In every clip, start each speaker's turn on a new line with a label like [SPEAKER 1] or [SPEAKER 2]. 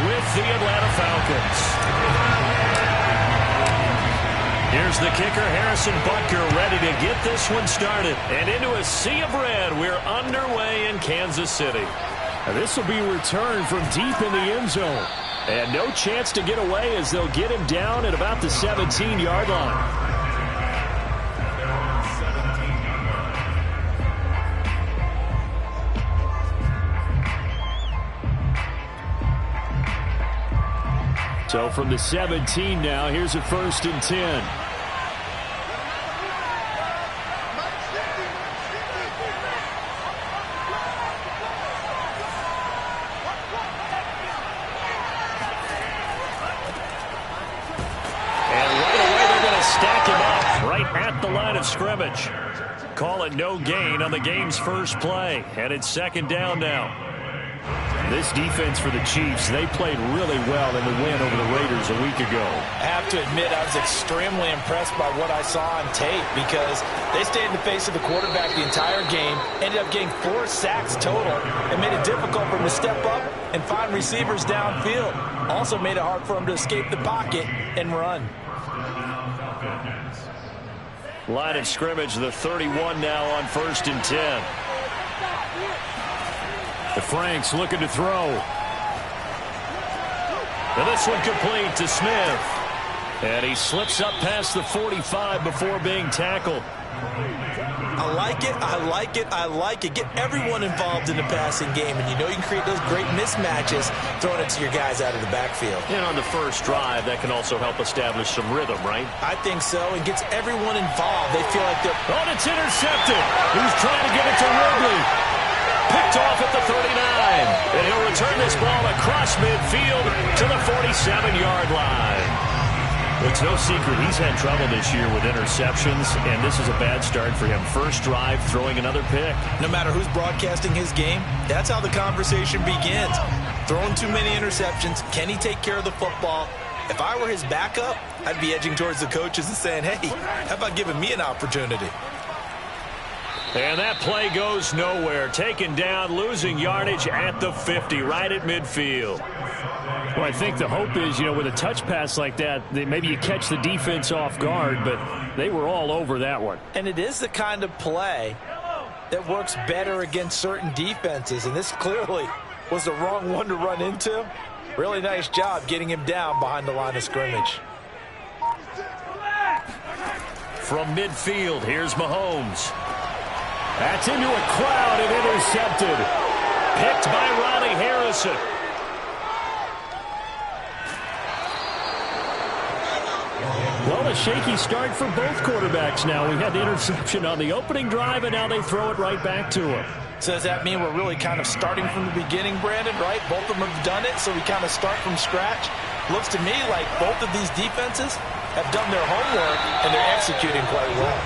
[SPEAKER 1] with the Atlanta Falcons. Here's the kicker, Harrison Butker, ready to get this one started. And into a sea of red, we're underway in Kansas City.
[SPEAKER 2] This will be returned from deep in the end zone. And no chance to get away as they'll get him down at about the 17-yard line. So from the 17 now, here's a 1st and 10.
[SPEAKER 1] And right away they're going to stack him up right at the line of scrimmage. Call it no gain on the game's first play. And it's 2nd down now.
[SPEAKER 2] This defense for the Chiefs, they played really well in the win over the Raiders a week ago.
[SPEAKER 3] I have to admit, I was extremely impressed by what I saw on tape because they stayed in the face of the quarterback the entire game, ended up getting 4 sacks total, and made it difficult for him to step up and find receivers downfield. Also made it hard for him to escape the pocket and run.
[SPEAKER 1] Line of scrimmage, the 31 now on 1st and 10.
[SPEAKER 2] The Franks looking to throw.
[SPEAKER 1] And this one complete to Smith. And he slips up past the 45 before being tackled.
[SPEAKER 3] I like it, I like it, I like it. Get everyone involved in the passing game, and you know you can create those great mismatches throwing it to your guys out of the backfield.
[SPEAKER 1] And on the first drive, that can also help establish some rhythm, right?
[SPEAKER 3] I think so. It gets everyone involved. They feel like they're...
[SPEAKER 1] Oh, and it's intercepted. He's trying to get it to Ridley. Picked off at the 39. And he'll return this ball across midfield to the 47-yard line. It's no secret he's had trouble this year with interceptions, and this is a bad start for him. First drive, throwing another pick.
[SPEAKER 3] No matter who's broadcasting his game, that's how the conversation begins. Throwing too many interceptions. Can he take care of the football? If I were his backup, I'd be edging towards the coaches and saying, hey, how about giving me an opportunity?
[SPEAKER 1] And that play goes nowhere. Taken down, losing yardage at the 50, right at midfield.
[SPEAKER 2] Well, I think the hope is, with a touch pass like that, maybe you catch the defense off guard, but they were all over that one.
[SPEAKER 3] And it is the kind of play that works better against certain defenses, and this clearly was the wrong one to run into. Really nice job getting him down behind the line of scrimmage.
[SPEAKER 1] From midfield, here's Mahomes.
[SPEAKER 2] That's into a crowd and intercepted.
[SPEAKER 1] Picked by Ronnie Harrison.
[SPEAKER 2] Well, a shaky start for both quarterbacks now. We had the interception on the opening drive, and now they throw it right back to him.
[SPEAKER 3] So does that mean we're really kind of starting from the beginning, Brandon, right? Both of them have done it, so we kind of start from scratch. Looks to me like both of these defenses have done their homework, and they're executing quite well.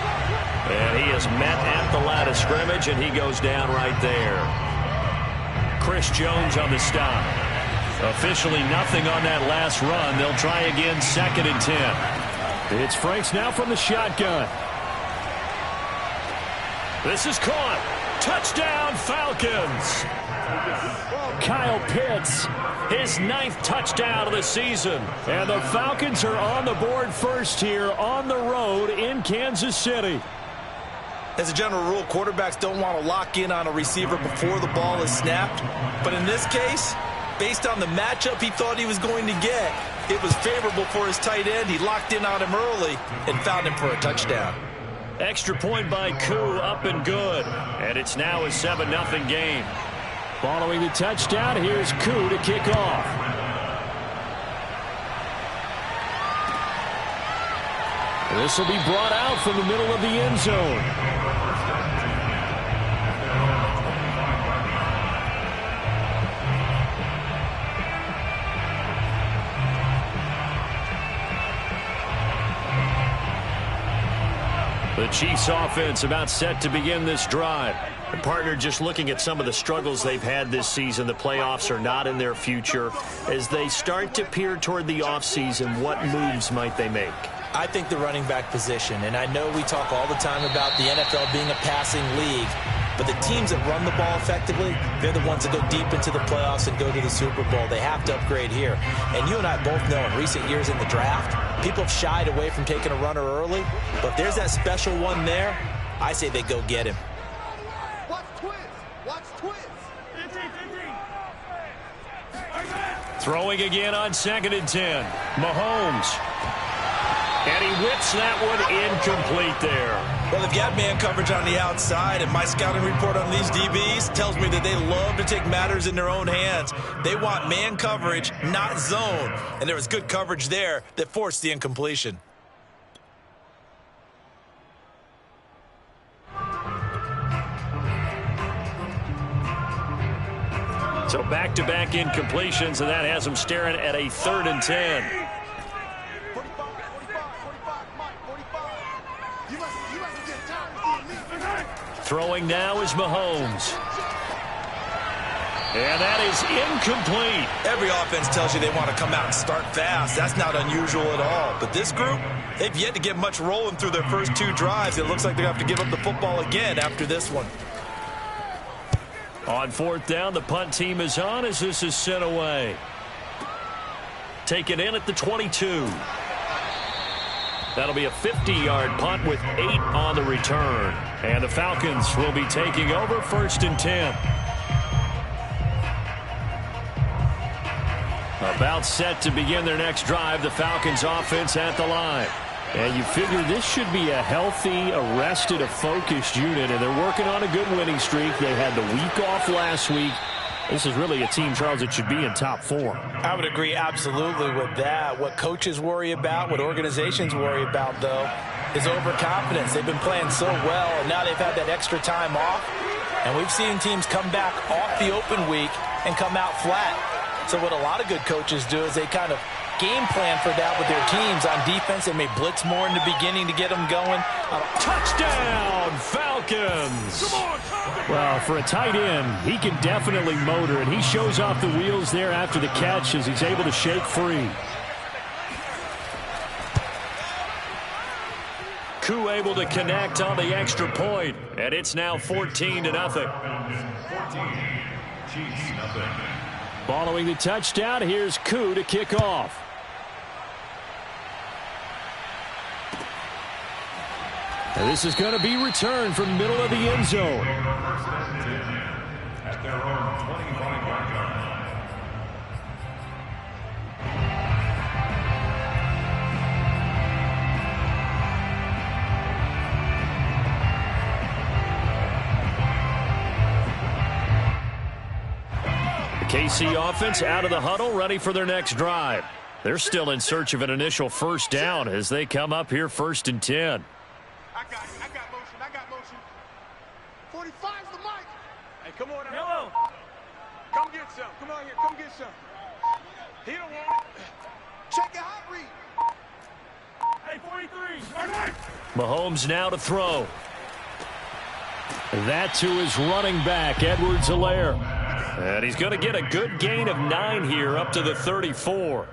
[SPEAKER 1] And he is met at the line of scrimmage, and he goes down right there. Chris Jones on the stop. Officially nothing on that last run. They'll try again, 2nd and 10.
[SPEAKER 2] It's Franks now from the shotgun.
[SPEAKER 1] This is caught. Touchdown, Falcons.
[SPEAKER 2] Kyle Pitts,
[SPEAKER 1] his 9th touchdown of the season.
[SPEAKER 2] And the Falcons are on the board first here on the road in Kansas City.
[SPEAKER 3] As a general rule, quarterbacks don't want to lock in on a receiver before the ball is snapped. But in this case, based on the matchup he thought he was going to get, it was favorable for his tight end. He locked in on him early and found him for a touchdown.
[SPEAKER 1] Extra point by Koo, up and good. And it's now a 7-0 game.
[SPEAKER 2] Following the touchdown, here's Koo to kick off. This will be brought out from the middle of the end zone.
[SPEAKER 1] The Chiefs offense about set to begin this drive. The partner just looking at some of the struggles they've had this season. The playoffs are not in their future. As they start to peer toward the offseason, what moves might they make?
[SPEAKER 3] I think the running back position, and I know we talk all the time about the NFL being a passing league, But the teams that run the ball effectively, they're the ones that go deep into the playoffs and go to the Super Bowl. They have to upgrade here. And you and I both know in recent years in the draft, people have shied away from taking a runner early. But if there's that special one there, I say they go get him.
[SPEAKER 4] Watch twins. Watch twins.
[SPEAKER 2] Throwing again on 2nd and 10. Mahomes. And he whips that one incomplete there.
[SPEAKER 3] Well, they've got man coverage on the outside, and my scouting report on these DBs tells me that they love to take matters in their own hands. They want man coverage, not zone. And there was good coverage there that forced the incompletion.
[SPEAKER 2] So back-to-back incompletions, and that has them staring at a 3rd and 10. Throwing now is Mahomes. And that is incomplete.
[SPEAKER 3] Every offense tells you they want to come out and start fast. That's not unusual at all. But this group, they've yet to get much rolling through their first 2 drives. It looks like they have to give up the football again after this one.
[SPEAKER 2] On 4th down, the punt team is on as this is sent away. Take it in at the 22. That'll be a 50-yard punt with 8 on the return. And the Falcons will be taking over 1st and 10. About set to begin their next drive, the Falcons offense at the line. And you figure this should be a healthy, arrested, a focused unit, and they're working on a good winning streak. They had the week off last week. This is really a team, Charles, that should be in top 4.
[SPEAKER 3] I would agree absolutely with that. What coaches worry about, what organizations worry about, though, is overconfidence. They've been playing so well, and now they've had that extra time off. And we've seen teams come back off the open week and come out flat. So what a lot of good coaches do is they kind of game plan for that with their teams. On defense, they may blitz more in the beginning to get them going.
[SPEAKER 2] Touchdown, Falcons! Well, for a tight end, he can definitely motor, and he shows off the wheels there after the catch as he's able to shake free. Koo able to connect on the extra point, and it's now 14-0. Following the touchdown, here's Koo to kick off. And this is going to be returned from the middle of the end zone.
[SPEAKER 5] At their own 25-yard line.
[SPEAKER 2] KC offense out of the huddle, ready for their next drive. They're still in search of an initial 1st down as they come up here 1st and 10.
[SPEAKER 4] I got motion. 45's the mic.
[SPEAKER 6] Hey, come on. Hello. Come get some. Come on here. Come get some. He don't want it.
[SPEAKER 4] Check it out, read.
[SPEAKER 6] Hey, 43.
[SPEAKER 2] Mahomes now to throw. That to his running back, Edwards-Helaire. And he's going to get a good gain of 9 here up to the 34.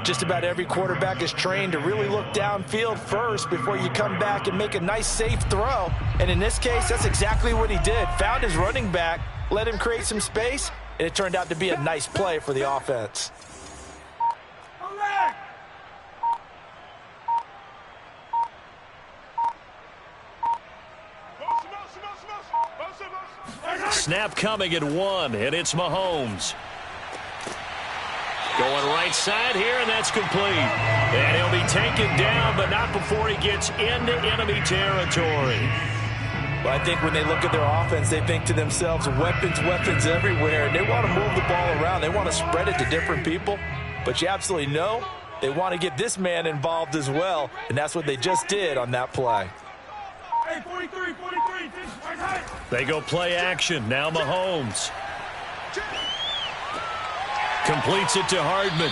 [SPEAKER 3] Just about every quarterback is trained to really look downfield first before you come back and make a nice, safe throw. And in this case, that's exactly what he did. Found his running back, let him create some space, and it turned out to be a nice play for the offense.
[SPEAKER 2] Snap coming at 1, and it's Mahomes. Going right side here, and that's complete. And he'll be taken down, but not before he gets into enemy territory.
[SPEAKER 3] Well, I think when they look at their offense, they think to themselves, weapons everywhere. And they want to move the ball around. They want to spread it to different people. But you absolutely know they want to get this man involved as well. And that's what they just did on that play.
[SPEAKER 6] Hey, 43.
[SPEAKER 2] They go play action. Now Mahomes. Completes it to Hardman.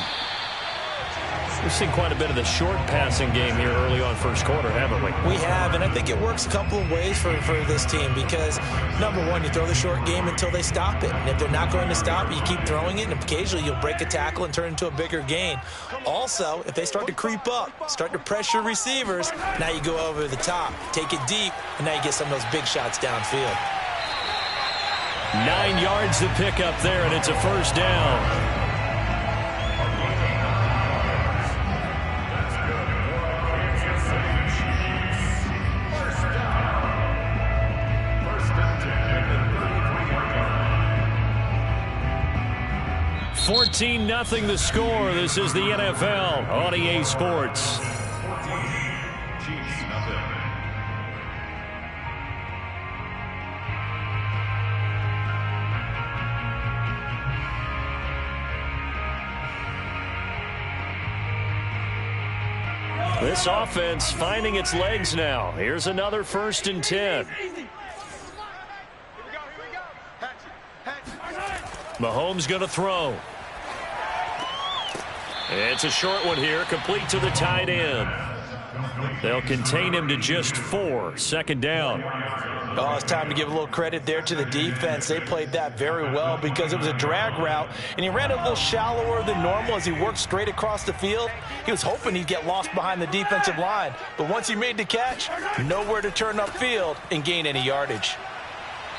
[SPEAKER 2] We've seen quite a bit of the short passing game here early on first quarter, haven't we?
[SPEAKER 3] We have, and I think it works a couple of ways for this team because, number one, you throw the short game until they stop it. And if they're not going to stop it, you keep throwing it, and occasionally you'll break a tackle and turn it into a bigger gain. Also, if they start to creep up, start to pressure receivers, now you go over the top, take it deep, and now you get some of those big shots downfield.
[SPEAKER 2] 9 yards to pick up there, and it's a first down. Fourteen 0 the score. This is the NFL on EA Sports. This offense finding its legs now. Here's another 1st and 10. Mahomes going to throw. It's a short one here, complete to the tight end. They'll contain him to just 4. 2nd down.
[SPEAKER 3] Oh, it's time to give a little credit there to the defense. They played that very well because it was a drag route, and he ran a little shallower than normal as he worked straight across the field. He was hoping he'd get lost behind the defensive line, but once he made the catch, nowhere to turn upfield and gain any yardage.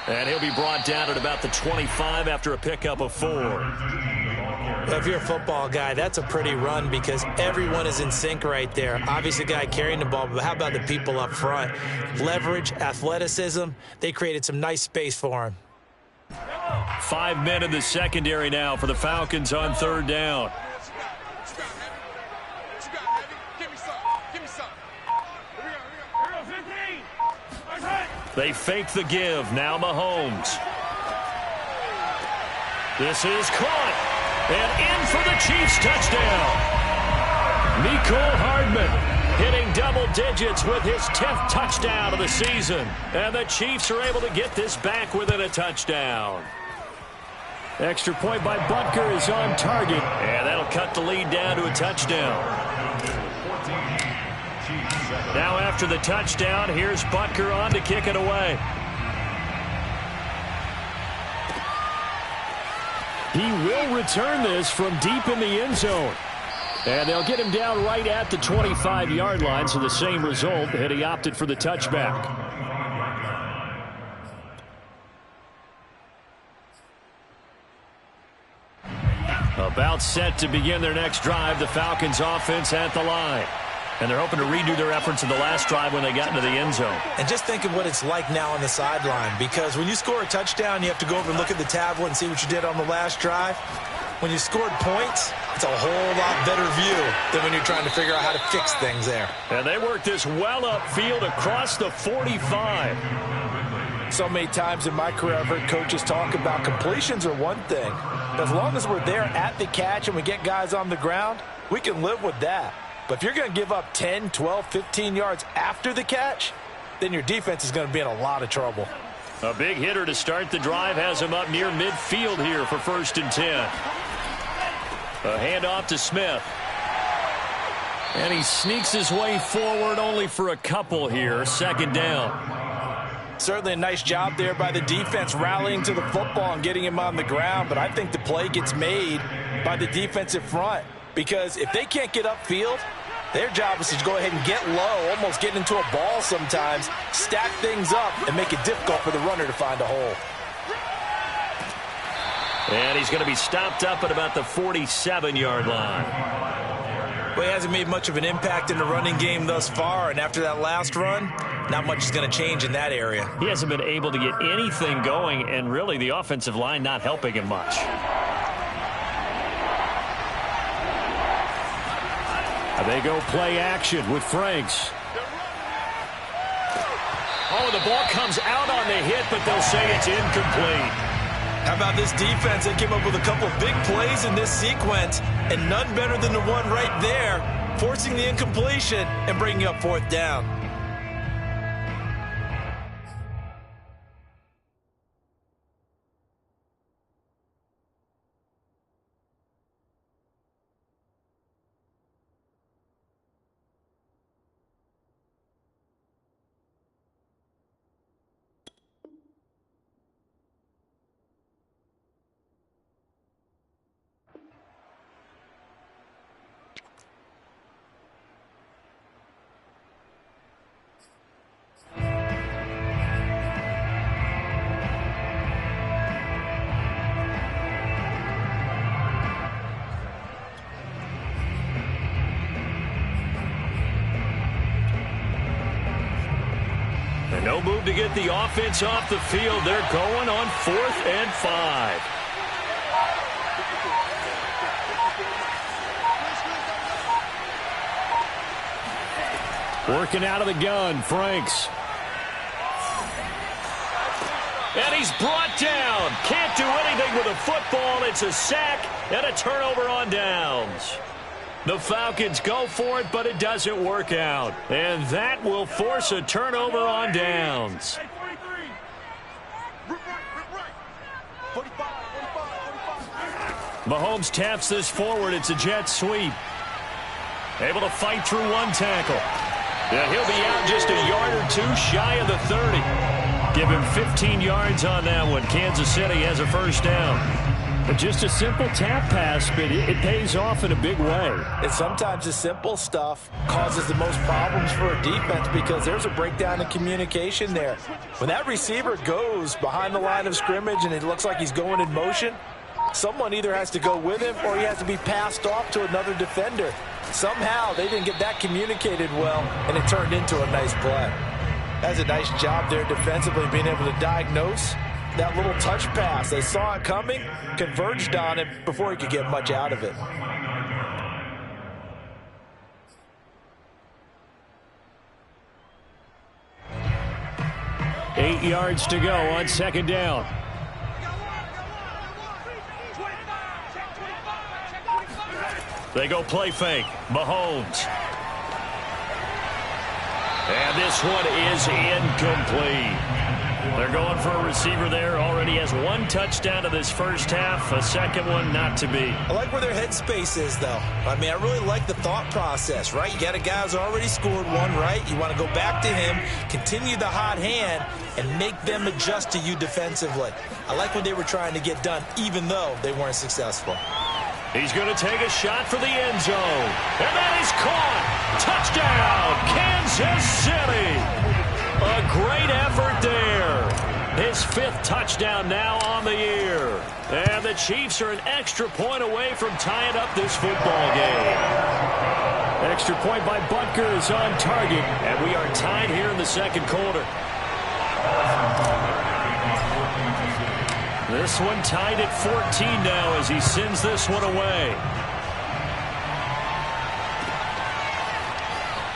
[SPEAKER 2] And he'll be brought down at about the 25 after a pickup of 4.
[SPEAKER 3] If you're a football guy, that's a pretty run because everyone is in sync right there. Obviously, the guy carrying the ball, but how about the people up front? Leverage, athleticism, they created some nice space for him.
[SPEAKER 2] 5 men in the secondary now for the Falcons on 3rd down. They fake the give. Now Mahomes. This is caught. And in for the Chiefs touchdown. Mecole Hardman hitting double digits with his 10th touchdown of the season. And the Chiefs are able to get this back within a touchdown. Extra point by Butker is on target. And that'll cut the lead down to a touchdown. Now after the touchdown, here's Butker on to kick it away. He will return this from deep in the end zone. And they'll get him down right at the 25-yard line, so the same result, and he opted for the touchback. About set to begin their next drive, the Falcons offense at the line. And they're hoping to redo their efforts in the last drive when they got into the end zone.
[SPEAKER 3] And just think of what it's like now on the sideline, because when you score a touchdown, you have to go over and look at the tablet and see what you did on the last drive. When you scored points, it's a whole lot better view than when you're trying to figure out how to fix things there.
[SPEAKER 2] And they work this well upfield across the 45.
[SPEAKER 3] So many times in my career, I've heard coaches talk about completions are one thing. But as long as we're there at the catch and we get guys on the ground, we can live with that. But if you're going to give up 10, 12, 15 yards after the catch, then your defense is going to be in a lot of trouble.
[SPEAKER 2] A big hitter to start the drive has him up near midfield here for 1st and 10. A handoff to Smith. And he sneaks his way forward only for a couple here. 2nd down.
[SPEAKER 3] Certainly a nice job there by the defense rallying to the football and getting him on the ground. But I think the play gets made by the defensive front. Because if they can't get upfield, their job is to go ahead and get low, almost get into a ball sometimes, stack things up, and make it difficult for the runner to find a hole.
[SPEAKER 2] And he's going to be stopped up at about the 47-yard line.
[SPEAKER 3] Well, he hasn't made much of an impact in the running game thus far, and after that last run, not much is going to change in that area.
[SPEAKER 2] He hasn't been able to get anything going, and really the offensive line not helping him much. They go play action with Franks. Oh, the ball comes out on the hit, but they'll say it's incomplete.
[SPEAKER 3] How about this defense? They came up with a couple big plays in this sequence, and none better than the one right there, forcing the incompletion and bringing up 4th down.
[SPEAKER 2] No move to get the offense off the field. They're going on 4th and 5. Working out of the gun, Franks. And he's brought down. Can't do anything with a football. It's a sack and a turnover on downs. The Falcons go for it, but it doesn't work out. And that will force a turnover on downs. Mahomes taps this forward. It's a jet sweep. Able to fight through one tackle. Yeah, he'll be out just a yard or two shy of the 30. Give him 15 yards on that one. Kansas City has a first down. But just a simple tap pass, but it pays off in a big way.
[SPEAKER 3] And sometimes the simple stuff causes the most problems for a defense because there's a breakdown in communication there. When that receiver goes behind the line of scrimmage and it looks like he's going in motion, someone either has to go with him or he has to be passed off to another defender. Somehow they didn't get that communicated well, and it turned into a nice play. That's a nice job there defensively, being able to diagnose that little touch pass. They saw it coming, converged on it before he could get much out of it.
[SPEAKER 2] Eight yards to go on second down. They go play fake. Mahomes. And this one is incomplete. They're going for a receiver there. Already has one touchdown to this first half. A second one not to be.
[SPEAKER 3] I like where their headspace is, though. I mean, I really like the thought process, right? You got a guy who's already scored one, right? You want to go back to him, continue the hot hand, and make them adjust to you defensively. I like what they were trying to get done, even though they weren't successful.
[SPEAKER 2] He's going to take a shot for the end zone. And that is caught. Touchdown, Kansas City. A great effort there. His 5th touchdown now on the year. And the Chiefs are an extra point away from tying up this football game. Extra point by Butker is on target. And we are tied here in the second quarter. This one tied at 14 now as he sends this one away.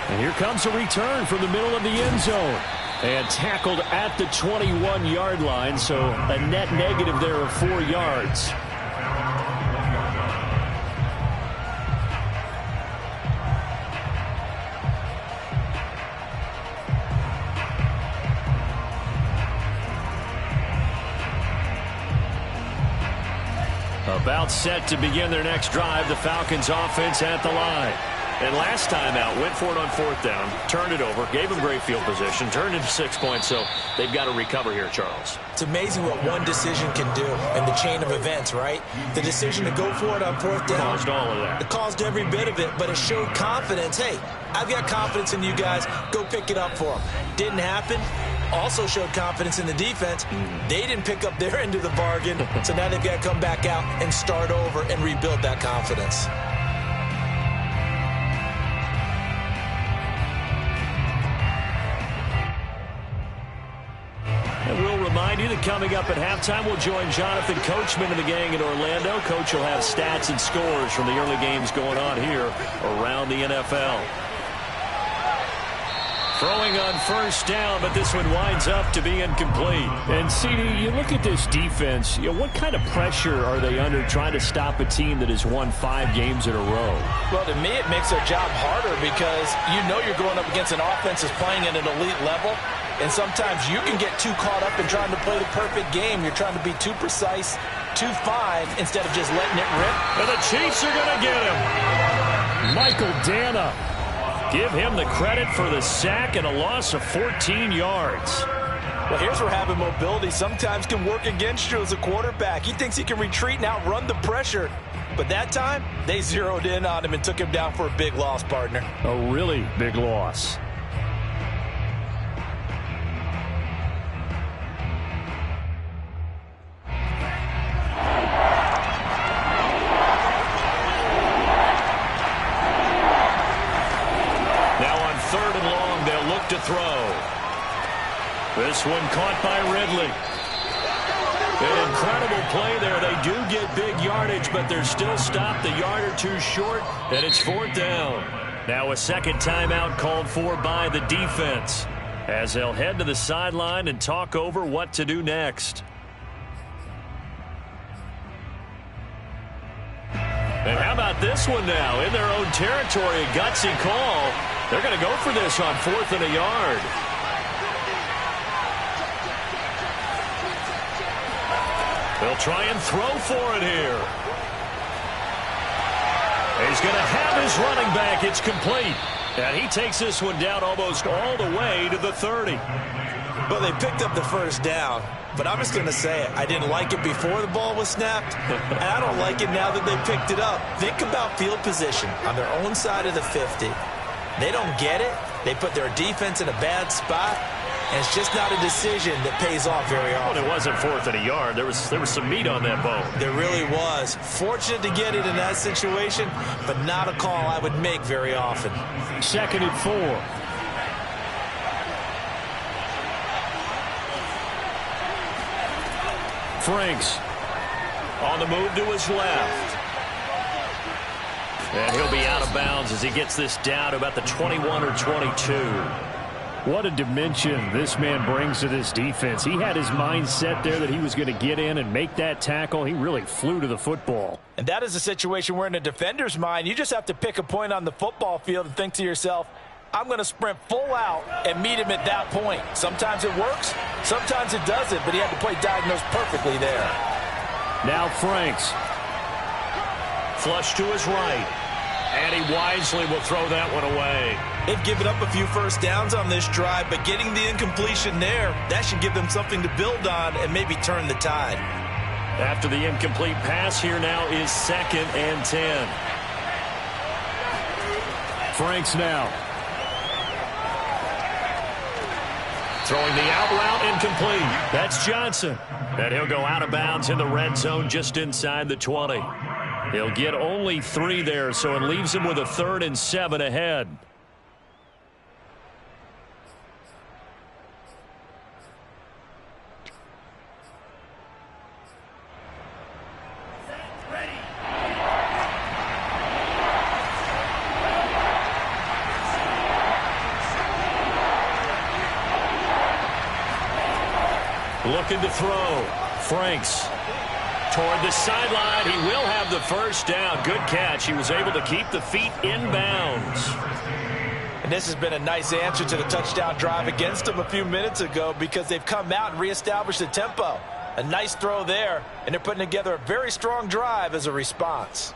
[SPEAKER 2] And here comes a return from the middle of the end zone. And tackled at the 21-yard line, so a net negative there of 4 yards. About set to begin their next drive, the Falcons offense at the line. And last time out, went for it on 4th down, turned it over, gave them great field position, turned into 6 points, so they've got to recover here, Charles.
[SPEAKER 3] It's amazing what one decision can do in the chain of events, right? The decision to go for it on 4th down.
[SPEAKER 2] Caused all of that.
[SPEAKER 3] It caused every bit of it, but it showed confidence. Hey, I've got confidence in you guys. Go pick it up for them. Didn't happen. Also showed confidence in the defense. They didn't pick up their end of the bargain, so now they've got to come back out and start over and rebuild that confidence.
[SPEAKER 2] And we'll remind you that coming up at halftime, we'll join Jonathan Coachman and the gang in Orlando. Coach will have stats and scores from the early games going on here around the NFL. Throwing on first down, but this one winds up to be incomplete. And, CD, you look at this defense, what kind of pressure are they under trying to stop a team that has won 5 games in a row?
[SPEAKER 3] Well, to me, it makes their job harder because you know you're going up against an offense that's playing at an elite level. And sometimes you can get too caught up in trying to play the perfect game. You're trying to be too precise, too fine, instead of just letting it rip.
[SPEAKER 2] And the Chiefs are going to get him. Michael Dana. Give him the credit for the sack and a loss of 14 yards.
[SPEAKER 3] Well, here's where having mobility sometimes can work against you as a quarterback. He thinks he can retreat and outrun the pressure. But that time, they zeroed in on him and took him down for a big loss, partner.
[SPEAKER 2] A really big loss. This one caught by Ridley. An incredible play there. They do get big yardage, but they're still stopped a yard or two short, and it's 4th down. Now a second timeout called for by the defense as they'll head to the sideline and talk over what to do next. And how about this one now? In their own territory, a gutsy call. They're going to go for this on 4th and a yard. They'll try and throw for it here. He's going to have his running back. It's complete. And he takes this one down almost all the way to the 30.
[SPEAKER 3] Well, they picked up the first down, but I'm just going to say it. I didn't like it before the ball was snapped, and I don't like it now that they picked it up. Think about field position on their own side of the 50. They don't get it. They put their defense in a bad spot, and it's just not a decision that pays off very often.
[SPEAKER 2] Well, it wasn't 4th and a yard. There was some meat on that bone.
[SPEAKER 3] There really was. Fortunate to get it in that situation, but not a call I would make very often.
[SPEAKER 2] 2nd and 4. Franks on the move to his left. And he'll be out of bounds as he gets this down to about the 21 or 22. What a dimension this man brings to this defense. He had his mind set there that he was going to get in and make that tackle. He really flew to the football.
[SPEAKER 3] And that is a situation where in a defender's mind, you just have to pick a point on the football field and think to yourself, I'm going to sprint full out and meet him at that point. Sometimes it works, sometimes it doesn't, but he had the play diagnosed perfectly there.
[SPEAKER 2] Now Franks. Flush to his right. And he wisely will throw that one away.
[SPEAKER 3] They've given up a few first downs on this drive, but getting the incompletion there, that should give them something to build on and maybe turn the tide.
[SPEAKER 2] After the incomplete pass, here now is 2nd and 10. Franks now. Throwing the out route incomplete. That's Johnson. And he'll go out of bounds in the red zone just inside the 20. He'll get only 3 there, so it leaves him with a 3rd and 7 ahead. Looking to throw. Franks toward the sideline. He will have the first down. Good catch. He was able to keep the feet in bounds.
[SPEAKER 3] And this has been a nice answer to the touchdown drive against them a few minutes ago because they've come out and reestablished the tempo. A nice throw there, and they're putting together a very strong drive as a response.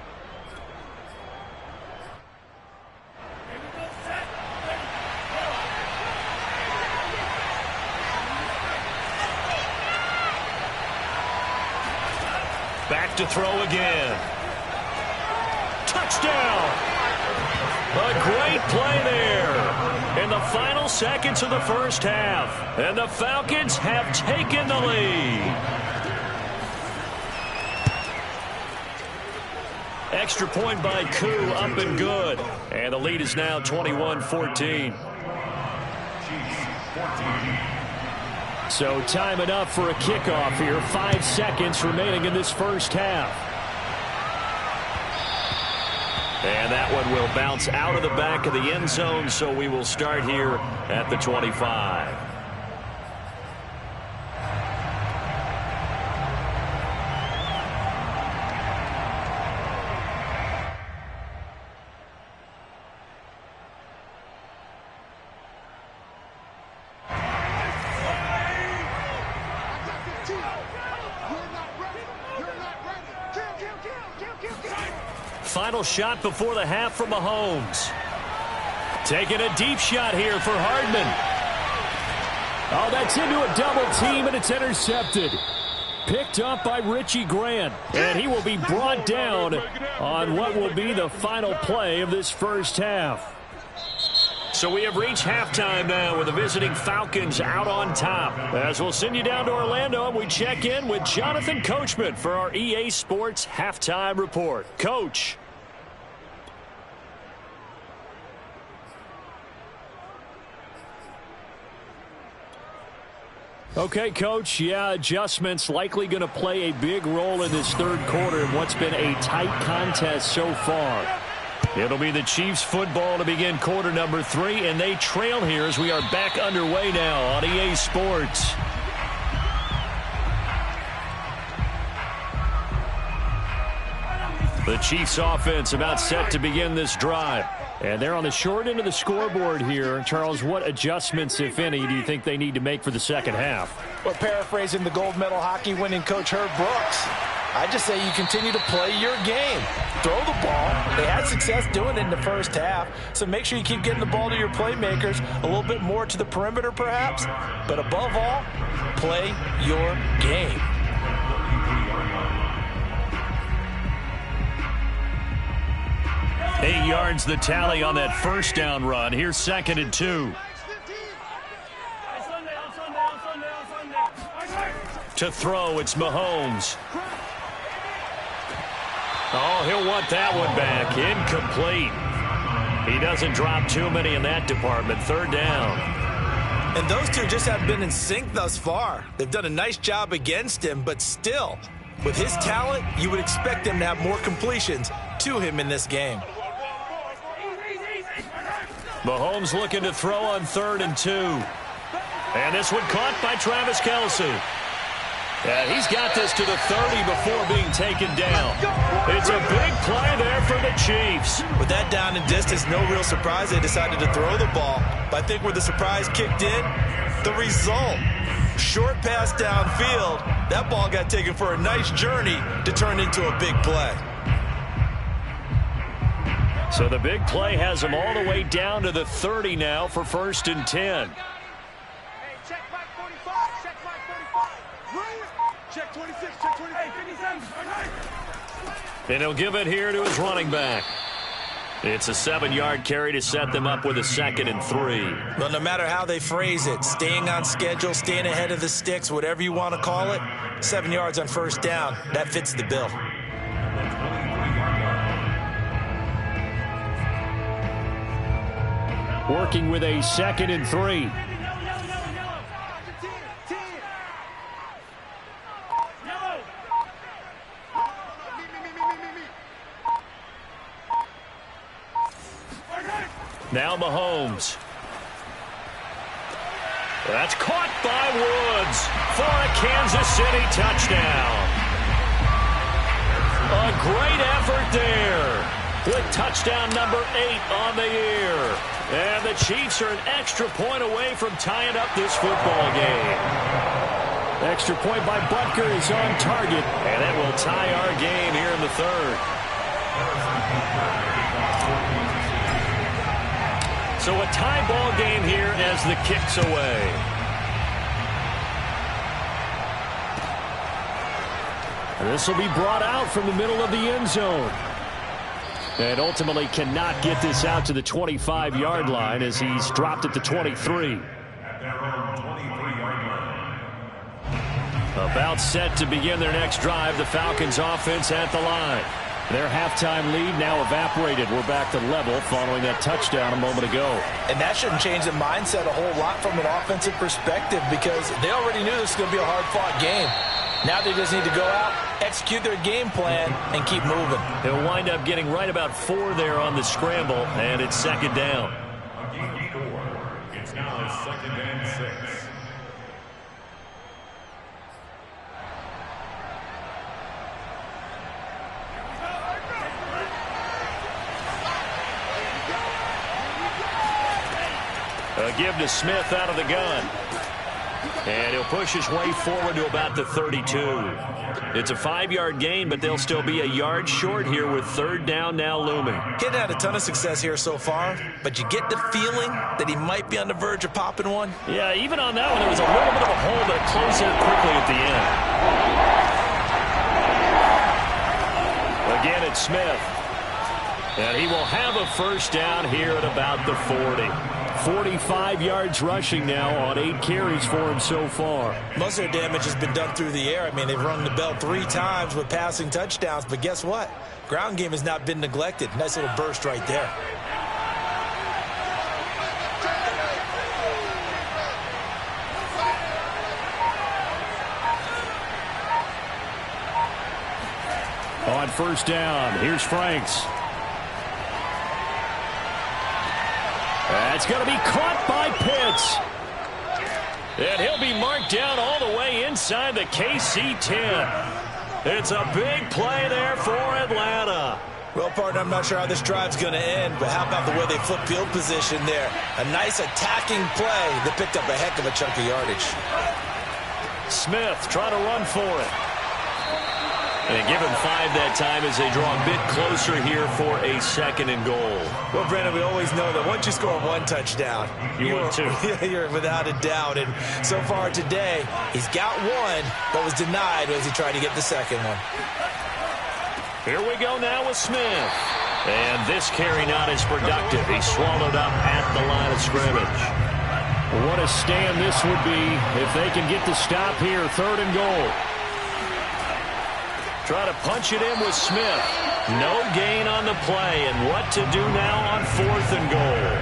[SPEAKER 2] Back to throw again. Touchdown! A great play there in the final seconds of the first half. And the Falcons have taken the lead. Extra point by Koo, up and good. And the lead is now 21-14. So time enough for a kickoff here. 5 seconds remaining in this first half. And that one will bounce out of the back of the end zone, so we will start here at the 25. Final shot before the half from Mahomes. Taking a deep shot here for Hardman. Oh, that's into a double team, and it's intercepted. Picked up by Richie Grant. And he will be brought down on what will be the final play of this first half. So we have reached halftime now with the visiting Falcons out on top. As we'll send you down to Orlando, and we check in with Jonathan Coachman for our EA Sports Halftime Report. Coach. Okay, Coach, yeah, adjustments likely going to play a big role in this third quarter in what's been a tight contest so far. It'll be the Chiefs football to begin quarter number 3, and they trail here as we are back underway now on EA Sports. The Chiefs offense about set to begin this drive. And they're on the short end of the scoreboard here. Charles, what adjustments, if any, do you think they need to make for the second half?
[SPEAKER 3] Well, paraphrasing the gold medal hockey winning coach Herb Brooks, I just say you continue to play your game. Throw the ball. They had success doing it in the first half, so make sure you keep getting the ball to your playmakers, a little bit more to the perimeter perhaps, but above all, play your game.
[SPEAKER 2] Eight yards the tally on that first down run. Here's 2nd and 2. To throw, it's Mahomes. Oh, he'll want that one back. Incomplete. He doesn't drop too many in that department. 3rd down.
[SPEAKER 3] And those two just have been in sync thus far. They've done a nice job against him, but still, with his talent, you would expect him to have more completions to him in this game.
[SPEAKER 2] Mahomes looking to throw on 3rd and 2. And this one caught by Travis Kelce. And he's got this to the 30 before being taken down. It's a big play there for the Chiefs.
[SPEAKER 3] With that down and distance, no real surprise they decided to throw the ball. But I think where the surprise kicked in, the result. Short pass downfield. That ball got taken for a nice journey to turn into a big play.
[SPEAKER 2] So the big play has him all the way down to the 30 now for 1st and 10.
[SPEAKER 4] Hey, check Mike 45. Check Mike 45. Check 26. Check 28. Hey, 57.
[SPEAKER 2] And he'll give it here to his running back. It's a 7-yard carry to set them up with a 2nd and 3.
[SPEAKER 3] Well, no matter how they phrase it, staying on schedule, staying ahead of the sticks, whatever you want to call it, 7 yards on 1st down, that fits the bill.
[SPEAKER 2] Working with a 2nd and 3. Now Mahomes. That's caught by Woods for a Kansas City touchdown. A great effort there. With touchdown number 8 on the year. And the Chiefs are an extra point away from tying up this football game. Extra point by Butker is on target. And that will tie our game here in the 3rd. So a tie ball game here as the kick's away. And this will be brought out from the middle of the end zone. And ultimately cannot get this out to the 25-yard line as he's dropped at the 23. About set to begin their next drive, the Falcons offense at the line. Their halftime lead now evaporated. We're back to level following that touchdown a moment ago.
[SPEAKER 3] And that shouldn't change the mindset a whole lot from an offensive perspective because they already knew this was going to be a hard-fought game. Now they just need to go out, execute their game plan, and keep moving.
[SPEAKER 2] They'll wind up getting right about 4 there on the scramble, and it's 2nd down.
[SPEAKER 5] It's now 2nd and 6.
[SPEAKER 2] A give to Smith out of the gun. And he'll push his way forward to about the 32. It's a 5-yard gain, but they'll still be a yard short here with 3rd down now looming.
[SPEAKER 3] Kid had a ton of success here so far, but you get the feeling that he might be on the verge of popping one.
[SPEAKER 2] Yeah, even on that one, there was a little bit of a hole, but it closed in quickly at the end. Again, it's Smith. And he will have a 1st down here at about the 40. 45 yards rushing now on 8 carries for him so far.
[SPEAKER 3] Most of their damage has been done through the air. I mean, they've rung the bell 3 times with passing touchdowns, but guess what? Ground game has not been neglected. Nice little burst right there.
[SPEAKER 2] On first down, here's Franks. That's going to be caught by Pitts. And he'll be marked down all the way inside the KC 10. It's a big play there for Atlanta.
[SPEAKER 3] Well, partner, I'm not sure how this drive's going to end, but how about the way they flip field position there? A nice attacking play that picked up a heck of a chunk of yardage.
[SPEAKER 2] Smith trying to run for it.
[SPEAKER 1] And give him 5 that time as they draw a bit closer here for a 2nd and goal.
[SPEAKER 3] Well, Brandon, we always know that once you score 1 touchdown,
[SPEAKER 2] you win 2.
[SPEAKER 3] You're without a doubt. And so far today, he's got 1, but was denied as he tried to get the 2nd one.
[SPEAKER 1] Here we go now with Smith. And this carry not as productive. He's swallowed up at the line of scrimmage.
[SPEAKER 2] What a stand this would be if they can get the stop here. 3rd and goal.
[SPEAKER 1] Try to punch it in with Smith. No gain on the play. And what to do now on 4th and goal.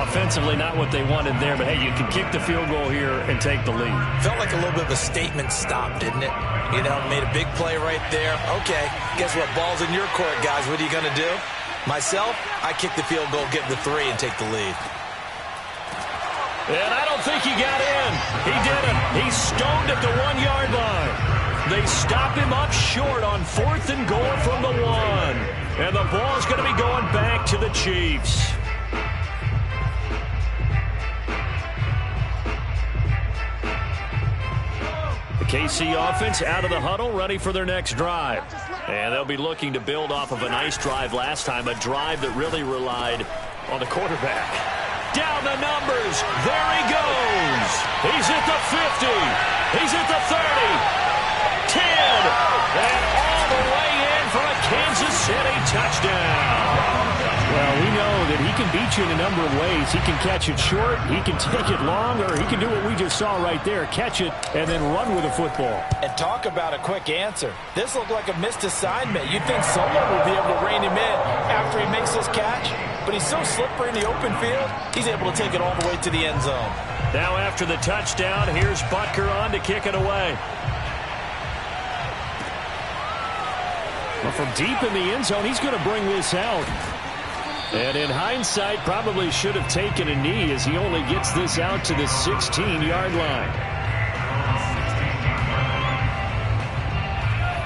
[SPEAKER 2] Offensively, not what they wanted there, but hey, you can kick the field goal here and take the lead.
[SPEAKER 3] Felt like a little bit of a statement stop, didn't it? You know, made a big play right there. Okay, guess what? Ball's in your court, guys. What are you going to do? Myself, I kick the field goal, get the 3, and take the lead.
[SPEAKER 1] And I don't think he got in. He didn't. He's stoned at the 1-yard line. They stop him up short on 4th and goal from the 1. And the ball's going to be going back to the Chiefs. The KC offense out of the huddle, ready for their next drive. And they'll be looking to build off of a nice drive last time, a drive that really relied on the quarterback. Down the numbers. There he goes. He's at the 50. He's at the 30. 10, and all the way in for a Kansas City touchdown.
[SPEAKER 2] Well, we know that he can beat you in a number of ways. He can catch it short, he can take it long, or he can do what we just saw right there, catch it and then run with the football.
[SPEAKER 3] And talk about a quick answer. This looked like a missed assignment. You'd think someone would be able to rein him in after he makes this catch, but he's so slippery in the open field, he's able to take it all the way to the end zone.
[SPEAKER 1] Now after the touchdown, here's Butker on to kick it away.
[SPEAKER 2] Well, from deep in the end zone, he's going to bring this out. And in hindsight, probably should have taken a knee as he only gets this out to the 16-yard line.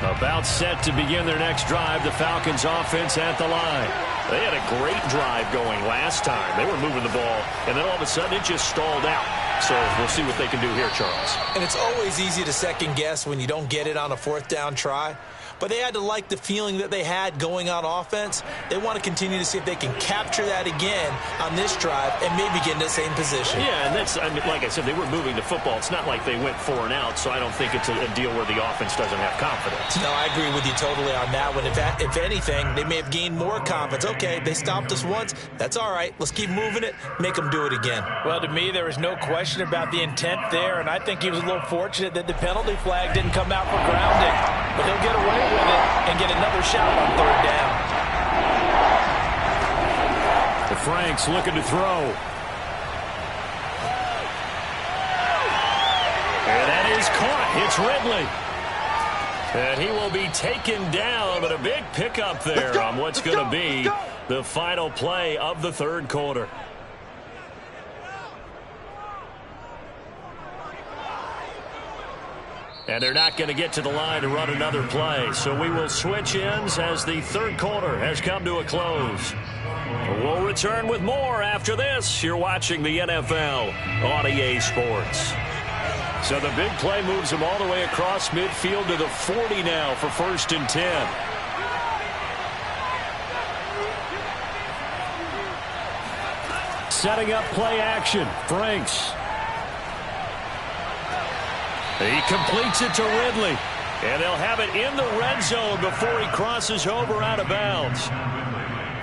[SPEAKER 1] About set to begin their next drive, the Falcons offense at the line. They had a great drive going last time. They were moving the ball, and then all of a sudden it just stalled out. So we'll see what they can do here, Charles.
[SPEAKER 3] And it's always easy to second guess when you don't get it on a 4th down try. But they had to like the feeling that they had going on offense. They want to continue to see if they can capture that again on this drive and maybe get in the same position.
[SPEAKER 1] Yeah, and that's, I mean, like I said, they were moving the football. It's not like they went 4 and out, so I don't think it's a deal where the offense doesn't have confidence.
[SPEAKER 3] No, I agree with you totally on that one. If anything, they may have gained more confidence. Okay, they stopped us once. That's all right. Let's keep moving it. Make them do it again. Well, to me, there was no question about the intent there, and I think he was a little fortunate that the penalty flag didn't come out for grounding. But they'll get away with it and get another shot on 3rd down.
[SPEAKER 2] The Franks looking to throw.
[SPEAKER 1] And that is caught. It's Ridley. And he will be taken down, but a big pickup there on what's going to be the final play of the 3rd quarter. And they're not going to get to the line to run another play. So we will switch ends as the 3rd quarter has come to a close. We'll return with more after this. You're watching the NFL on EA Sports. So the big play moves them all the way across midfield to the 40 now for 1st and 10.
[SPEAKER 2] Setting up play action. Franks.
[SPEAKER 1] He completes it to Ridley. And they'll have it in the red zone before he crosses over out of bounds.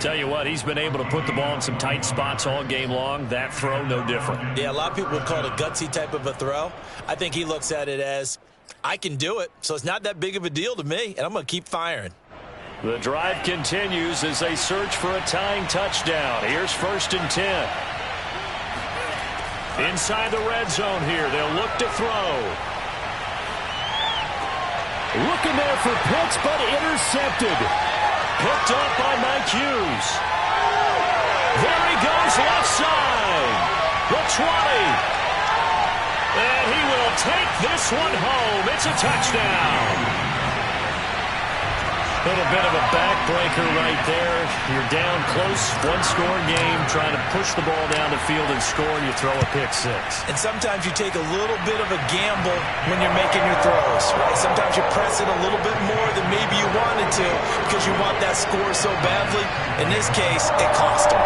[SPEAKER 1] Tell you what, he's been able to put the ball in some tight spots all game long. That throw, no different.
[SPEAKER 3] Yeah, a lot of people would call it a gutsy type of a throw. I think he looks at it as, I can do it, so it's not that big of a deal to me, and I'm going to keep firing.
[SPEAKER 1] The drive continues as they search for a tying touchdown. Here's 1st and 10. Inside the red zone here, they'll look to throw.
[SPEAKER 2] Looking there for Pitts, but intercepted.
[SPEAKER 1] Picked up by Mike Hughes. There he goes, left side. The 20. And he will take this one home. It's a touchdown. Little bit of a backbreaker right there. You're down close, one-score game, trying to push the ball down the field and score, and you throw a pick six.
[SPEAKER 3] And sometimes you take a little bit of a gamble when you're making your throws, right? Sometimes you press it a little bit more than maybe you wanted to because you want that score so badly. In this case, it cost them.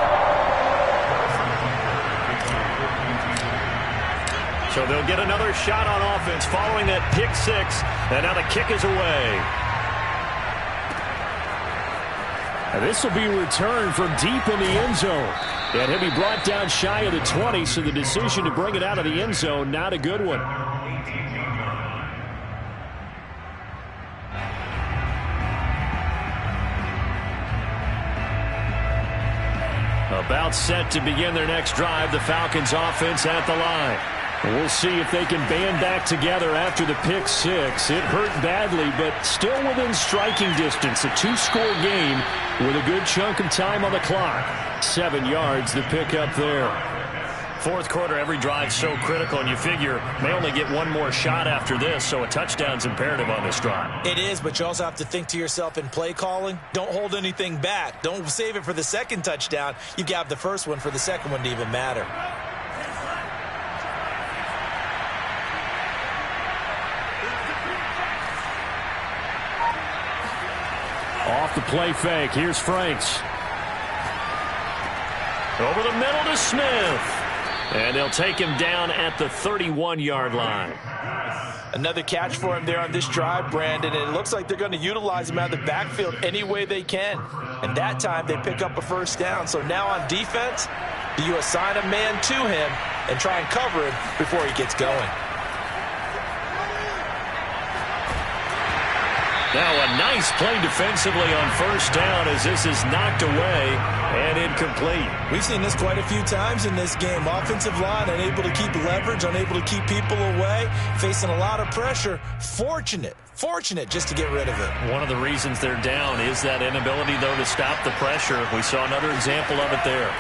[SPEAKER 1] So they'll get another shot on offense following that pick six, and now the kick is away.
[SPEAKER 2] And this will be returned from deep in the end zone. And he'll be brought down shy of the 20, so the decision to bring it out of the end zone, not a good one. About set to begin their next drive, the Falcons offense at the line. We'll see if they can band back together after the pick six. It hurt badly, but still within striking distance. A two-score game with a good chunk of time on the clock. 7 yards, the pick up there.
[SPEAKER 1] Fourth quarter, every drive so critical, and you figure may only get one more shot after this, so a touchdown's imperative on this drive.
[SPEAKER 3] It is, but you also have to think to yourself in play calling, don't hold anything back. Don't save it for the second touchdown. You got the first one for the second one to even matter.
[SPEAKER 2] Off the play fake. Here's Franks.
[SPEAKER 1] Over the middle to Smith. And they'll take him down at the 31-yard line.
[SPEAKER 3] Another catch for him there on this drive, Brandon. And it looks like they're going to utilize him out of the backfield any way they can. And that time they pick up a first down. So now on defense, do you assign a man to him and try and cover him before he gets going?
[SPEAKER 1] Now a nice play defensively on first down as this is knocked away and incomplete.
[SPEAKER 3] We've seen this quite a few times in this game. Offensive line unable to keep leverage, unable to keep people away, facing a lot of pressure. Fortunate just to get rid of it.
[SPEAKER 1] One of the reasons they're down is that inability, though, to stop the pressure. We saw another example of it there.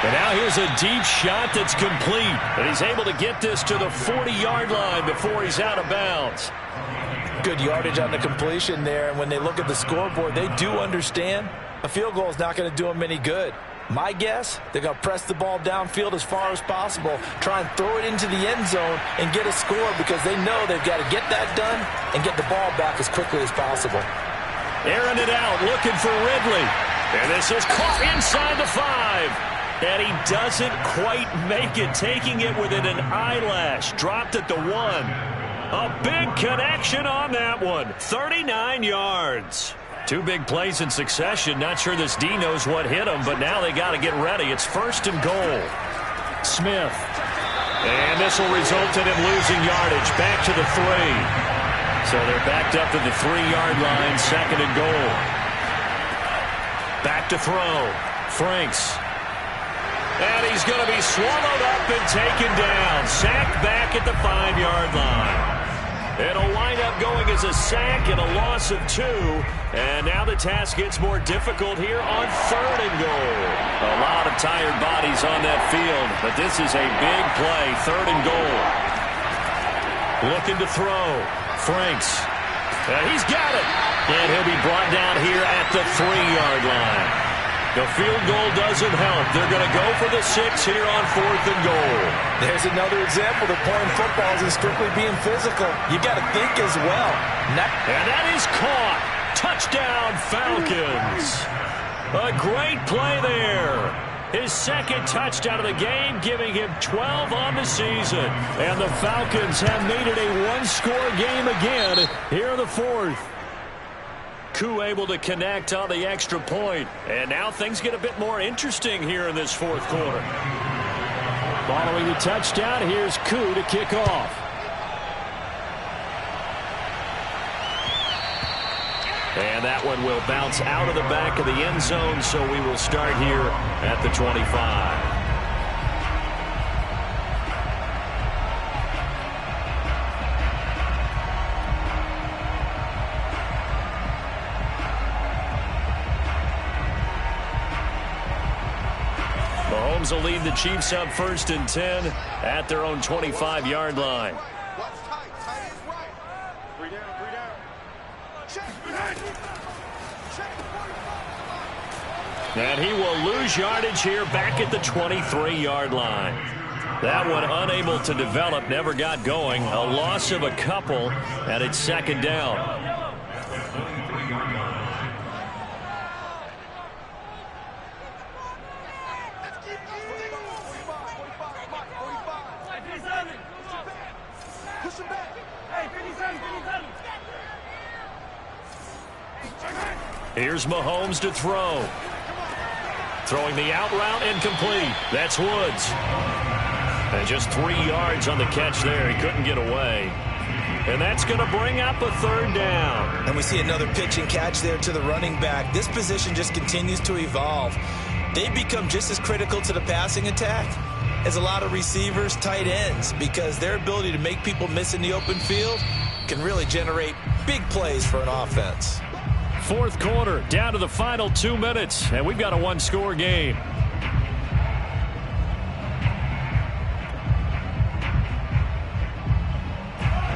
[SPEAKER 2] And now here's a deep shot that's complete.
[SPEAKER 1] And he's able to get this to the 40-yard line before he's out of bounds.
[SPEAKER 3] Good yardage on the completion there. And when they look at the scoreboard, they do understand a field goal is not going to do them any good. My guess, they're going to press the ball downfield as far as possible, try and throw it into the end zone and get a score because they know they've got to get that done and get the ball back as quickly as possible.
[SPEAKER 1] Airing it out, looking for Ridley. And this is caught inside the 5. And he doesn't quite make it, taking it within an eyelash. Dropped at the 1. A big connection on that one. 39 yards. Two big plays in succession. Not sure this D knows what hit him, but now they got to get ready. It's first and goal.
[SPEAKER 2] Smith.
[SPEAKER 1] And this will result in him losing yardage. Back to the 3. So they're backed up to the 3-yard line. Second and goal. Back to throw. Franks. And he's going to be swallowed up and taken down. Sacked back at the 5-yard line. It'll wind up going as a sack and a loss of 2. And now the task gets more difficult here on third and goal. A lot of tired bodies on that field, but this is a big play. Third and goal. Looking to throw. Franks. And he's got it. And he'll be brought down here at the 3-yard line. The field goal doesn't help. They're going to go for the 6 here on fourth and goal.
[SPEAKER 3] There's another example that playing football isn't strictly being physical. You got to think as well.
[SPEAKER 1] And that is caught. Touchdown, Falcons. A great play there. His second touchdown of the game, giving him 12 on the season. And the Falcons have made it a one-score game again here in the fourth. Koo able to connect on the extra point. And now things get a bit more interesting here in this fourth quarter.
[SPEAKER 2] Following the touchdown, here's Koo to kick off.
[SPEAKER 1] And that one will bounce out of the back of the end zone, so we will start here at the 25.
[SPEAKER 2] Mahomes will lead the Chiefs up 1st and 10 at their own 25-yard line. And he will lose yardage here back at the 23-yard line. That one unable to develop, never got going. A loss of a couple, and it's 2nd down. Here's Mahomes to throw. Throwing the out route incomplete. That's Woods. And just 3 yards on the catch there. He couldn't get away. And that's going to bring up a 3rd down.
[SPEAKER 3] And we see another pitch and catch there to the running back. This position just continues to evolve. They become just as critical to the passing attack as a lot of receivers, tight ends, because their ability to make people miss in the open field can really generate big plays for an offense.
[SPEAKER 2] 4th quarter, down to the final 2 minutes, and we've got a 1-score game.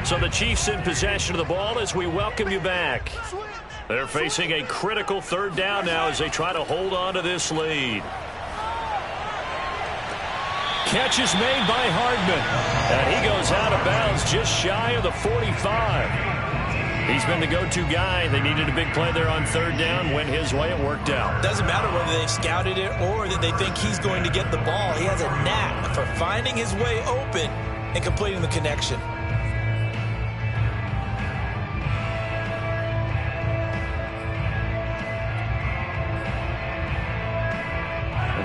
[SPEAKER 2] So the Chiefs in possession of the ball as we welcome you back. They're facing a critical 3rd down now as they try to hold on to this lead. Catch is made by Hardman, and he goes out of bounds just shy of the 45. He's been the go-to guy. They needed a big play there on 3rd down. Went his way. It worked out.
[SPEAKER 3] Doesn't matter whether they've scouted it or that they think he's going to get the ball. He has a knack for finding his way open and completing the connection.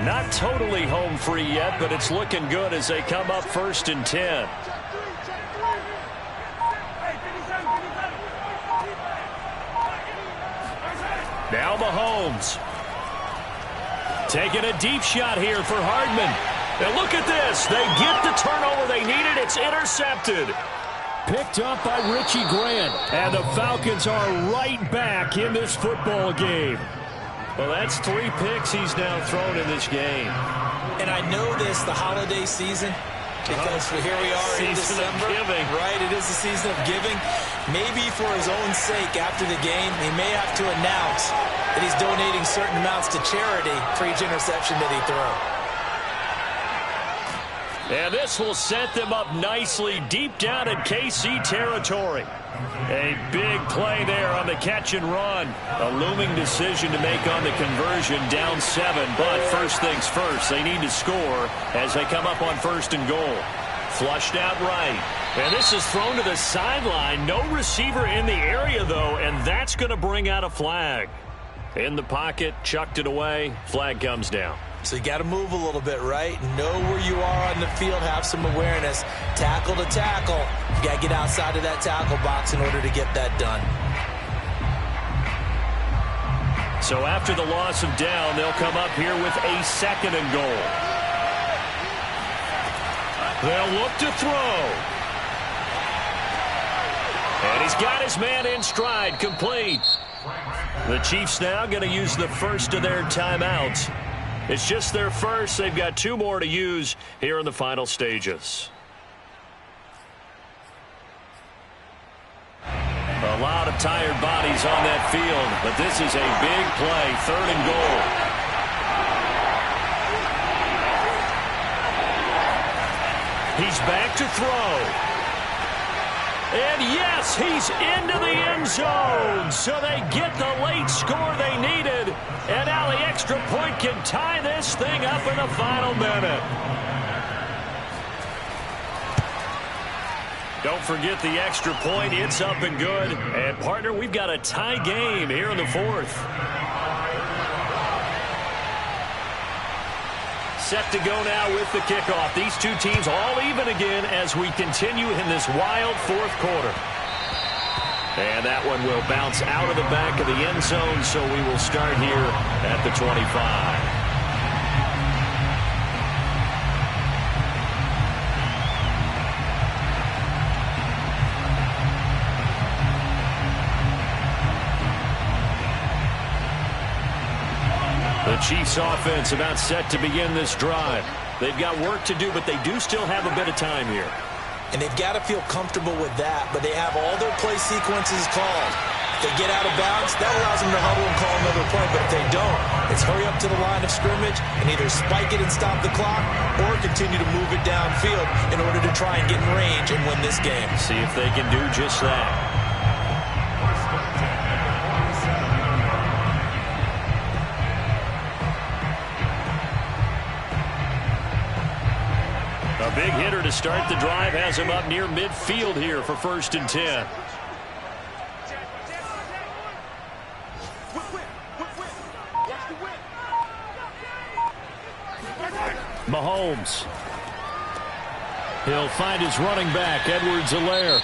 [SPEAKER 2] Not totally home free yet, but it's looking good as they come up 1st and 10. Now Mahomes. Taking a deep shot here for Hardman. And look at this. They get the turnover they needed. It's intercepted. Picked up by Richie Grant. And the Falcons are right back in this football game. Well, that's 3 picks he's now thrown in this game.
[SPEAKER 3] And I know this, the holiday season, because here we are in December.
[SPEAKER 2] Giving.
[SPEAKER 3] Right, it is the season of giving. Maybe for his own sake after the game, he may have to announce that he's donating certain amounts to charity for each interception that he throws.
[SPEAKER 2] And this will set them up nicely deep down in KC territory. A big play there on the catch and run. A looming decision to make on the conversion, down 7. But first things first, they need to score as they come up on 1st and goal. Flushed out right. And this is thrown to the sideline. No receiver in the area, though, and that's going to bring out a flag. In the pocket, chucked it away. Flag comes down.
[SPEAKER 3] So you got to move a little bit, right? Know where you are on the field, have some awareness. Tackle to tackle. You got to get outside of that tackle box in order to get that done.
[SPEAKER 2] So after the loss of down, they'll come up here with a 2nd and goal. They'll look to throw. And he's got his man in stride, complete. The Chiefs now going to use the first of their timeouts. It's just their first. They've got 2 more to use here in the final stages. A lot of tired bodies on that field, but this is a big play, 3rd and goal. He's back to throw. And yes, he's into the end zone. So they get the late score they needed. And now the extra point can tie this thing up in the final minute. Don't forget the extra point. It's up and good. And, partner, we've got a tie game here in the 4th. Set to go now with the kickoff. These 2 teams all even again as we continue in this wild 4th quarter. And that one will bounce out of the back of the end zone, so we will start here at the 25. The Chiefs offense about set to begin this drive. They've got work to do, but they do still have a bit of time here.
[SPEAKER 3] And they've got to feel comfortable with that, but they have all their play sequences called. If they get out of bounds, that allows them to huddle and call another play, but if they don't, it's hurry up to the line of scrimmage and either spike it and stop the clock or continue to move it downfield in order to try and get in range and win this game.
[SPEAKER 2] See if they can do just that. A big hitter to start the drive has him up near midfield here for 1st and 10. Mahomes. He'll find his running back, Edwards-Helaire.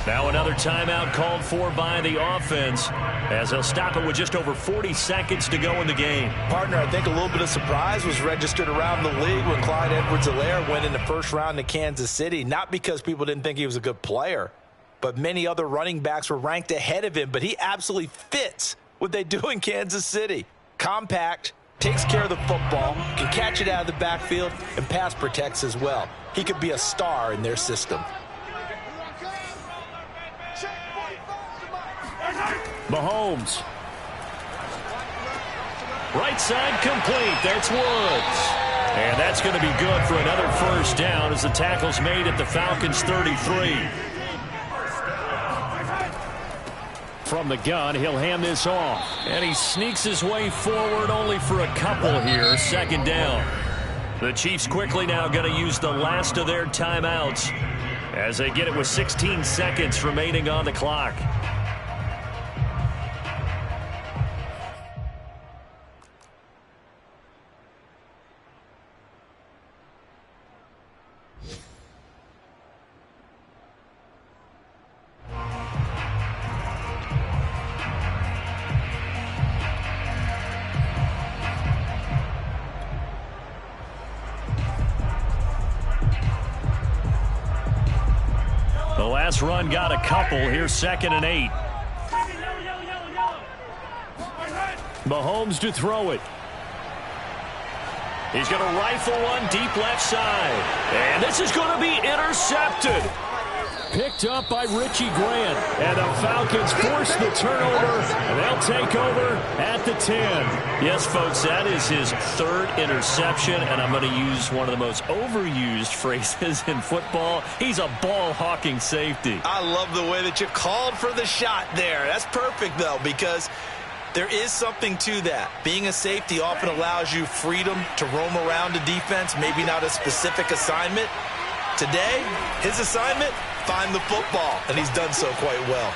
[SPEAKER 2] Now another timeout called for by the offense as they'll stop it with just over 40 seconds to go in the game.
[SPEAKER 3] Partner, I think a little bit of surprise was registered around the league when Clyde Edwards-Helaire went in the first round to Kansas City. Not because people didn't think he was a good player, but many other running backs were ranked ahead of him. But he absolutely fits what they do in Kansas City. Compact, takes care of the football, can catch it out of the backfield, and pass protects as well. He could be a star in their system.
[SPEAKER 2] Mahomes. Right side complete. That's Woods. And that's going to be good for another first down as the tackle's made at the Falcons' 33. From the gun, he'll hand this off. And he sneaks his way forward only for a couple here. 2nd down. The Chiefs quickly now going to use the last of their timeouts as they get it with 16 seconds remaining on the clock. Last run got a couple. Here's 2nd and 8. Mahomes to throw it. He's going to rifle one deep left side. And this is going to be intercepted. Picked up by Richie Grant. And the Falcons force the turnover. And they'll take over at the 10. Yes, folks, that is his 3rd interception. And I'm going to use one of the most overused phrases in football. He's a ball-hawking safety.
[SPEAKER 3] I love the way that you called for the shot there. That's perfect, though, because there is something to that. Being a safety often allows you freedom to roam around the defense, maybe not a specific assignment. Today, his assignment, find the football, and he's done so quite well.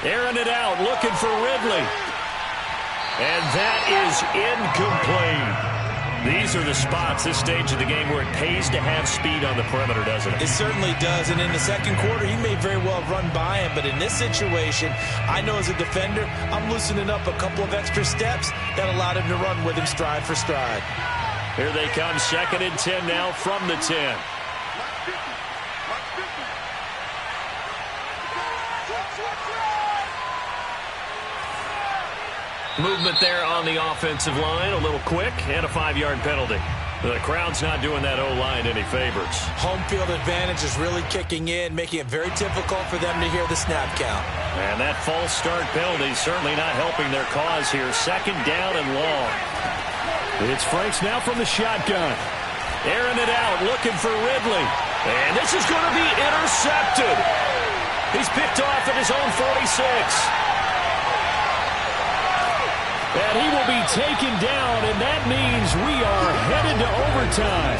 [SPEAKER 2] Airing it out, looking for Ridley. And that is incomplete. These are the spots, this stage of the game, where it pays to have speed on the perimeter, doesn't it?
[SPEAKER 3] It certainly does, and in the 2nd quarter, he may very well run by him, but in this situation, I know as a defender, I'm loosening up a couple of extra steps that allowed him to run with him stride for stride.
[SPEAKER 2] Here they come, 2nd and 10 now from the 10. Movement there on the offensive line, a little quick, and a 5-yard penalty. The crowd's not doing that O-line any favors.
[SPEAKER 3] Home field advantage is really kicking in, making it very difficult for them to hear the snap count.
[SPEAKER 2] And that false start penalty certainly not helping their cause here. 2nd down and long. It's Franks now from the shotgun. Airing it out, looking for Ridley. And this is going to be intercepted. He's picked off at his own 46. And he will be taken down, and that means we are headed to overtime.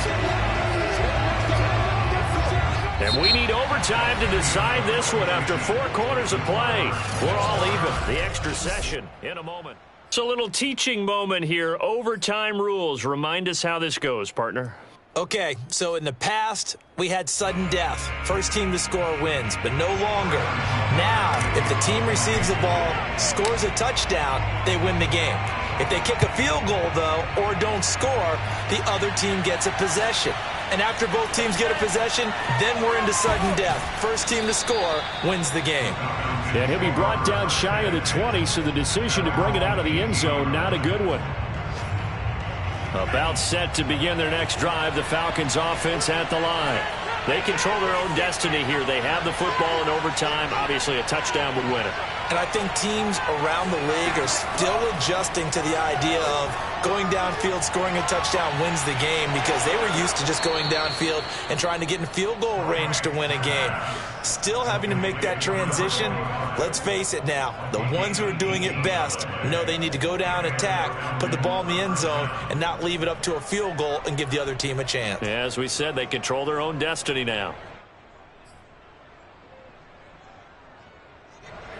[SPEAKER 2] And we need overtime to decide this one after 4 quarters of play. We're all even. The extra session in a moment. It's a little teaching moment here. Overtime rules. Remind us how this goes, partner.
[SPEAKER 3] Okay, so in the past, we had sudden death. First team to score wins, but no longer. Now, if the team receives the ball, scores a touchdown, they win the game. If they kick a field goal, though, or don't score, the other team gets a possession. And after both teams get a possession, then we're into sudden death. First team to score wins the game.
[SPEAKER 2] And he'll be brought down shy of the 20, so the decision to bring it out of the end zone, not a good one. About set to begin their next drive, the Falcons offense at the line. They control their own destiny here. They have the football in overtime. Obviously, a touchdown would win it.
[SPEAKER 3] And I think teams around the league are still adjusting to the idea of going downfield, scoring a touchdown wins the game, because they were used to just going downfield and trying to get in field goal range to win a game. Still having to make that transition. Let's face it now, the ones who are doing it best know they need to go down, attack, put the ball in the end zone, and not leave it up to a field goal and give the other team a chance.
[SPEAKER 2] As we said, they control their own destiny now.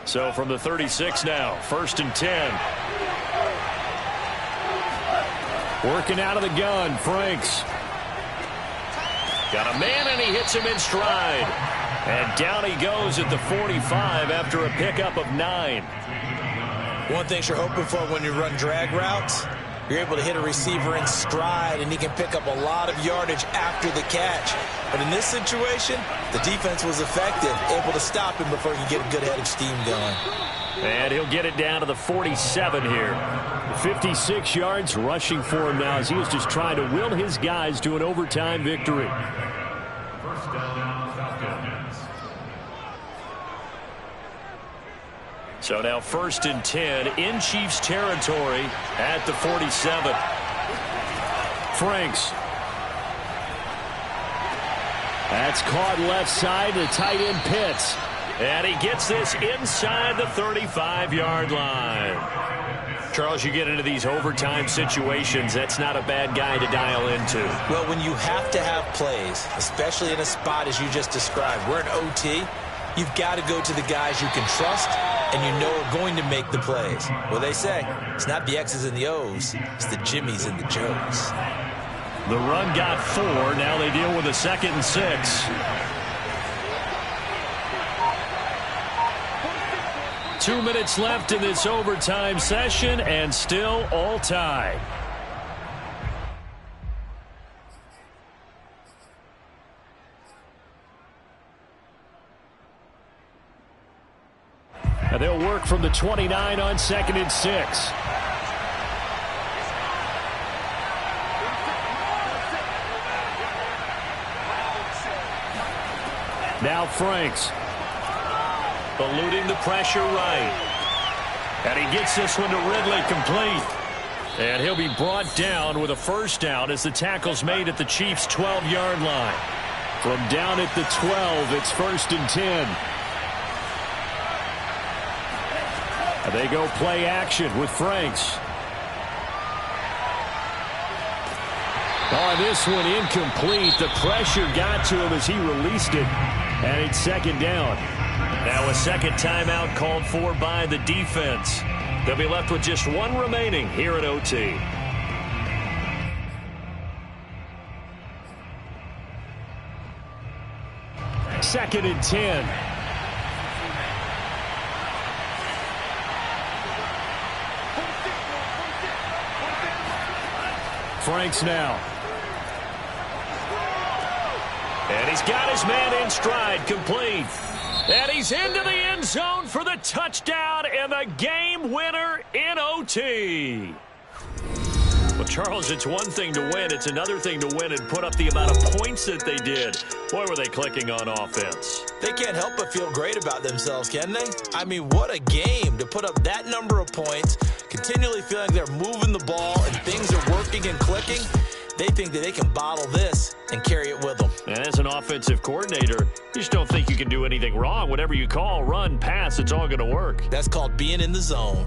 [SPEAKER 2] So from the 36 now, 1st and 10. Working out of the gun, Franks. Got a man, and he hits him in stride. And down he goes at the 45 after a pickup of 9.
[SPEAKER 3] One thing you're hoping for when you run drag routes, you're able to hit a receiver in stride, and he can pick up a lot of yardage after the catch. But in this situation, the defense was effective, able to stop him before he could get a good head of steam going.
[SPEAKER 2] And he'll get it down to the 47 here. 56 yards rushing for him now as he is just trying to will his guys to an overtime victory.
[SPEAKER 5] First down, Falcons.
[SPEAKER 2] So now 1st and 10 in Chiefs territory at the 47. Franks. That's caught left side. The tight end Pitts. And he gets this inside the 35-yard line. Charles, you get into these overtime situations, that's not a bad guy to dial into.
[SPEAKER 3] Well, when you have to have plays, especially in a spot as you just described, we're in OT, you've got to go to the guys you can trust and you know are going to make the plays. Well, they say it's not the X's and the O's, it's the Jimmys and the Joes.
[SPEAKER 2] The run got 4. Now they deal with a 2nd and 6. 2 minutes left in this overtime session, and still all tied. And they'll work from the 29 on 2nd and 6. Now Franks. Eluding the pressure right. And he gets this one to Ridley complete. And he'll be brought down with a 1st down as the tackle's made at the Chiefs' 12-yard line. From down at the 12, it's 1st and 10. And they go play action with Franks. Oh, this one incomplete. The pressure got to him as he released it. And it's 2nd down. Now a 2nd timeout called for by the defense. They'll be left with just 1 remaining here at OT. Second and 10. Franks now. And he's got his man in stride, complete. And he's into the end zone for the touchdown and the game winner in OT. Well, Charles, it's one thing to win. It's another thing to win and put up the amount of points that they did. Boy, were they clicking on offense.
[SPEAKER 3] They can't help but feel great about themselves, can they? I mean, what a game to put up that number of points, continually feeling they're moving the ball and things are working and clicking. They think that they can bottle this and carry it with them.
[SPEAKER 2] And as an offensive coordinator, you just don't think you can do anything wrong. Whatever you call, run, pass, it's all going to work.
[SPEAKER 3] That's called being in the zone.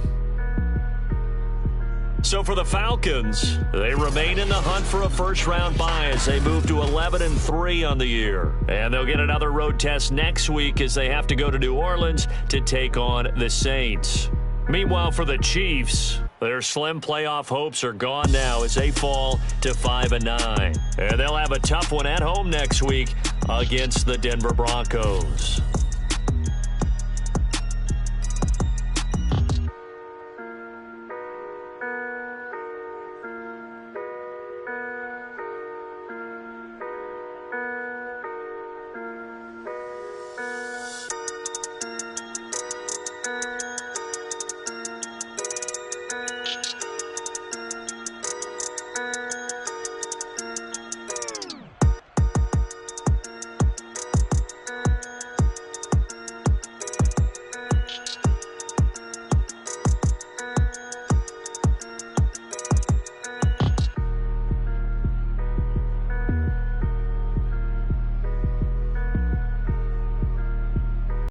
[SPEAKER 2] So for the Falcons, they remain in the hunt for a first-round bye as they move to 11-3 on the year. And they'll get another road test next week as they have to go to New Orleans to take on the Saints. Meanwhile, for the Chiefs, their slim playoff hopes are gone now as they fall to 5-9. And they'll have a tough one at home next week against the Denver Broncos.